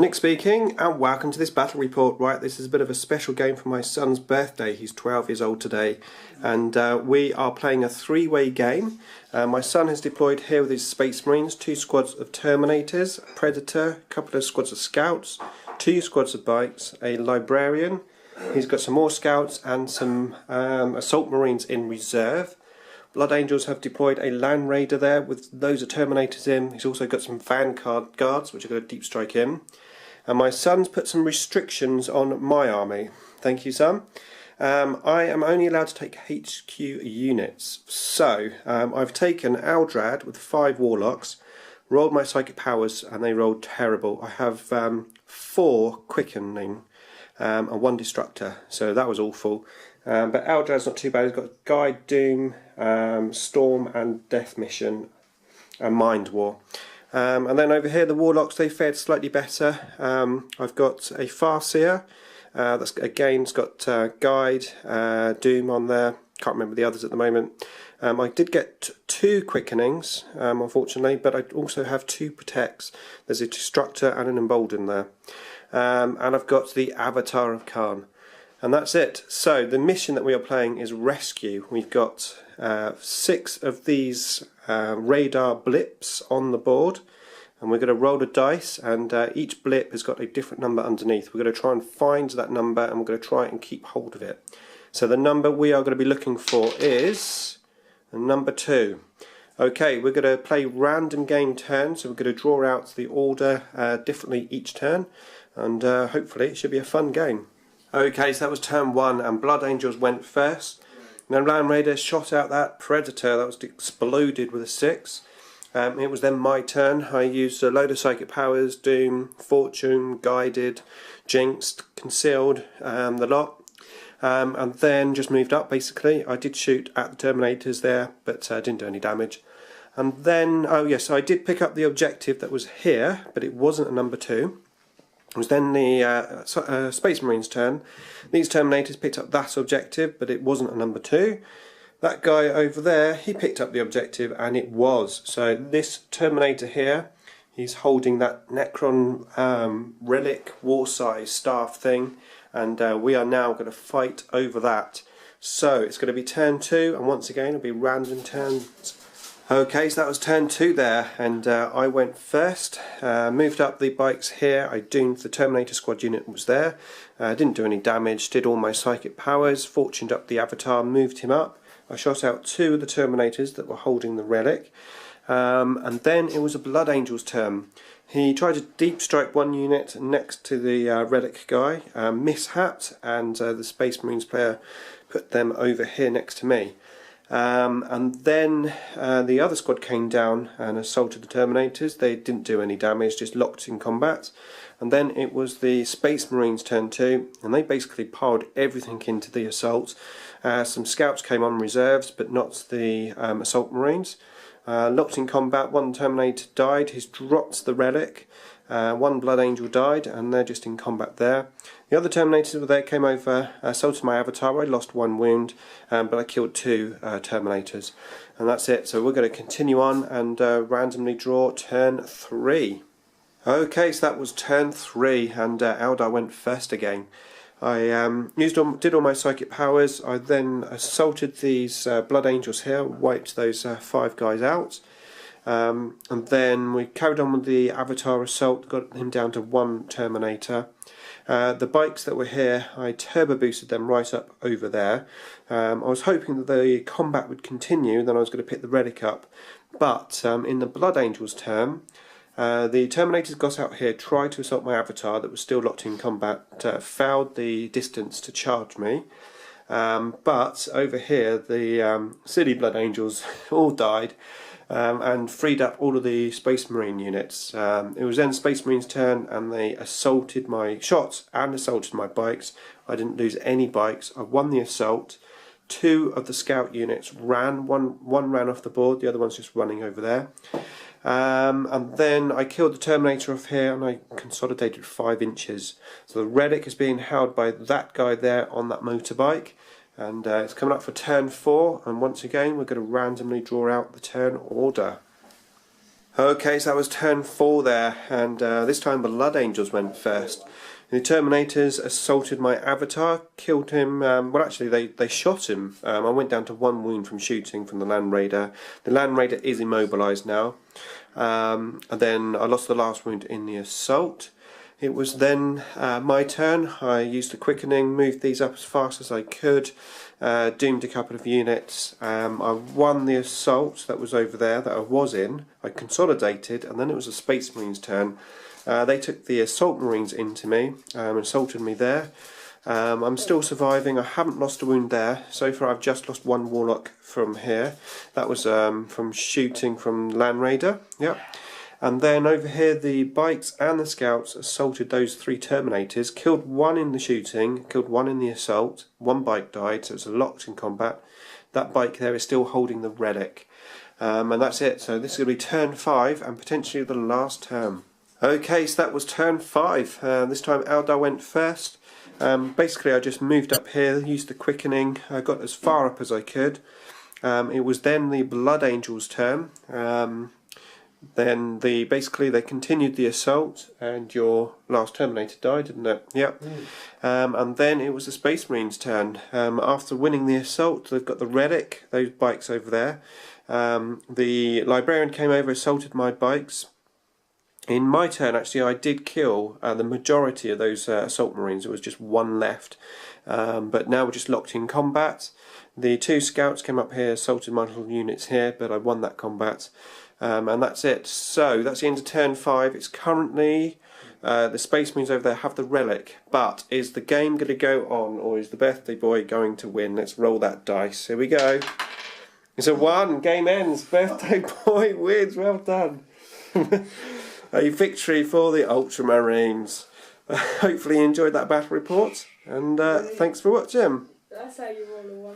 Nick speaking, and welcome to this battle report. Right, this is a bit of a special game for my son's birthday. He's 12 years old today, and we are playing a three-way game. My son has deployed here with his Space Marines, 2 squads of Terminators, a Predator, a couple of squads of Scouts, 2 squads of Bikes, a Librarian. He's got some more Scouts and some Assault Marines in reserve. Blood Angels have deployed a Land Raider there with loads of Terminators in. He's also got some Vanguard Guards which are going to deep strike in. And my son's put some restrictions on my army. Thank you, son. I am only allowed to take HQ units. So I've taken Eldrad with 5 Warlocks, rolled my Psychic Powers and they rolled terrible. I have 4 Quickening and 1 Destructor, so that was awful. But Eldrad's not too bad. He's got Guide, Doom, Storm and Death Mission and Mind War. And then over here the Warlocks, they fared slightly better. I've got a Farseer, that's again it's got Guide, Doom on there. Can't remember the others at the moment. I did get 2 Quickenings, unfortunately, but I also have 2 Protects. There's a Destructor and an Embolden there. And I've got the Avatar of Khan. And that's it. So the mission that we are playing is Rescue. We've got 6 of these radar blips on the board, and we're going to roll a dice, and each blip has got a different number underneath. We're going to try and find that number, and we're going to try and keep hold of it. So the number we are going to be looking for is number 2. Okay, we're going to play random game turns, so we're going to draw out the order differently each turn, and hopefully it should be a fun game. Okay, so that was turn 1, and Blood Angels went first. Then Land Raider shot out that Predator that was exploded with a 6. It was then my turn. I used a load of Psychic Powers, Doom, Fortune, Guided, Jinxed, Concealed, the lot. And then just moved up basically. I did shoot at the Terminators there, but didn't do any damage. And then, oh yes, I did pick up the objective that was here, but it wasn't a number 2. It was then the Space Marines' turn. These Terminators picked up that objective, but it wasn't a number 2. That guy over there, he picked up the objective, and it was. So this Terminator here, he's holding that Necron relic, war-size staff thing, and we are now going to fight over that. So it's going to be turn 2, and once again it'll be random turns. Okay, so that was turn 2 there, and I went first, moved up the Bikes here. I doomed the Terminator squad unit that was there, didn't do any damage, did all my Psychic Powers, fortuned up the Avatar, moved him up. I shot out 2 of the Terminators that were holding the relic, and then it was a Blood Angel's turn. He tried to deep strike 1 unit next to the relic guy, mishapped, and the Space Marines player put them over here next to me. And then the other squad came down and assaulted the Terminators. They didn't do any damage, just locked in combat. And then it was the Space Marines' turn 2, and they basically piled everything into the assault. Some Scouts came on reserves, but not the Assault Marines. Locked in combat, 1 Terminator died. He's dropped the relic. 1 Blood Angel died, and they're just in combat there. The other Terminators were there, came over, assaulted my Avatar. I lost 1 wound, but I killed 2 Terminators. And that's it. So we're going to continue on and randomly draw turn 3. Okay, so that was turn 3, and Eldar went first again. I did all my Psychic Powers. I then assaulted these Blood Angels here, wiped those 5 guys out. And then we carried on with the Avatar assault, got him down to 1 Terminator. The Bikes that were here, I turbo boosted them right up over there. I was hoping that the combat would continue, then I was going to pick the relic up. But in the Blood Angels turn, the Terminators got out here, tried to assault my Avatar that was still locked in combat, failed the distance to charge me. But over here, the silly Blood Angels all died. And freed up all of the Space Marine units. It was then Space Marine's turn, and they assaulted my shots and assaulted my Bikes. I didn't lose any Bikes. I won the assault. 2 of the Scout units ran. One ran off the board, the other one's just running over there. And then I killed the Terminator off here, and I consolidated 5 inches. So the relic is being held by that guy there on that motorbike. And it's coming up for turn 4, and once again we're going to randomly draw out the turn order. Okay, so that was turn 4 there, and this time Blood Angels went first. The Terminators assaulted my avatar, killed him. Well, actually, they shot him. I went down to 1 wound from shooting from the Land Raider. The Land Raider is immobilised now. And then I lost the last wound in the assault. It was then my turn. I used the quickening, moved these up as fast as I could, doomed a couple of units. I won the assault that was over there that I was in. I consolidated, and then it was the Space Marines' turn. They took the Assault Marines into me, assaulted me there. I'm still surviving. I haven't lost a wound there. So far I've just lost 1 Warlock from here. That was from shooting from Land Raider. Yep. And then over here the bikes and the scouts assaulted those 3 Terminators, killed 1 in the shooting, killed 1 in the assault, 1 bike died, so it's a locked in combat. That bike there is still holding the relic. And that's it. So this is going to be turn 5 and potentially the last turn. Okay, so that was turn 5. This time Eldar went first. Basically I just moved up here, used the quickening, I got as far up as I could. It was then the Blood Angels' turn. Then basically they continued the assault, and your last Terminator died, didn't it? Yep. And then it was the Space Marines' turn. After winning the assault, they've got the relic, those bikes over there. The Librarian came over, assaulted my bikes. In my turn, actually, I did kill the majority of those Assault Marines. There was just 1 left. But now we're just locked in combat. The 2 scouts came up here, assaulted my little units here, but I won that combat. And that's it. So that's the end of turn 5. It's currently the Space Marines over there have the relic. But is the game going to go on, or is the birthday boy going to win? Let's roll that dice. Here we go. It's a 1. Game ends. Birthday boy wins. Well done. A victory for the Ultramarines. Hopefully you enjoyed that battle report, and thanks for watching. That's how you roll a 1.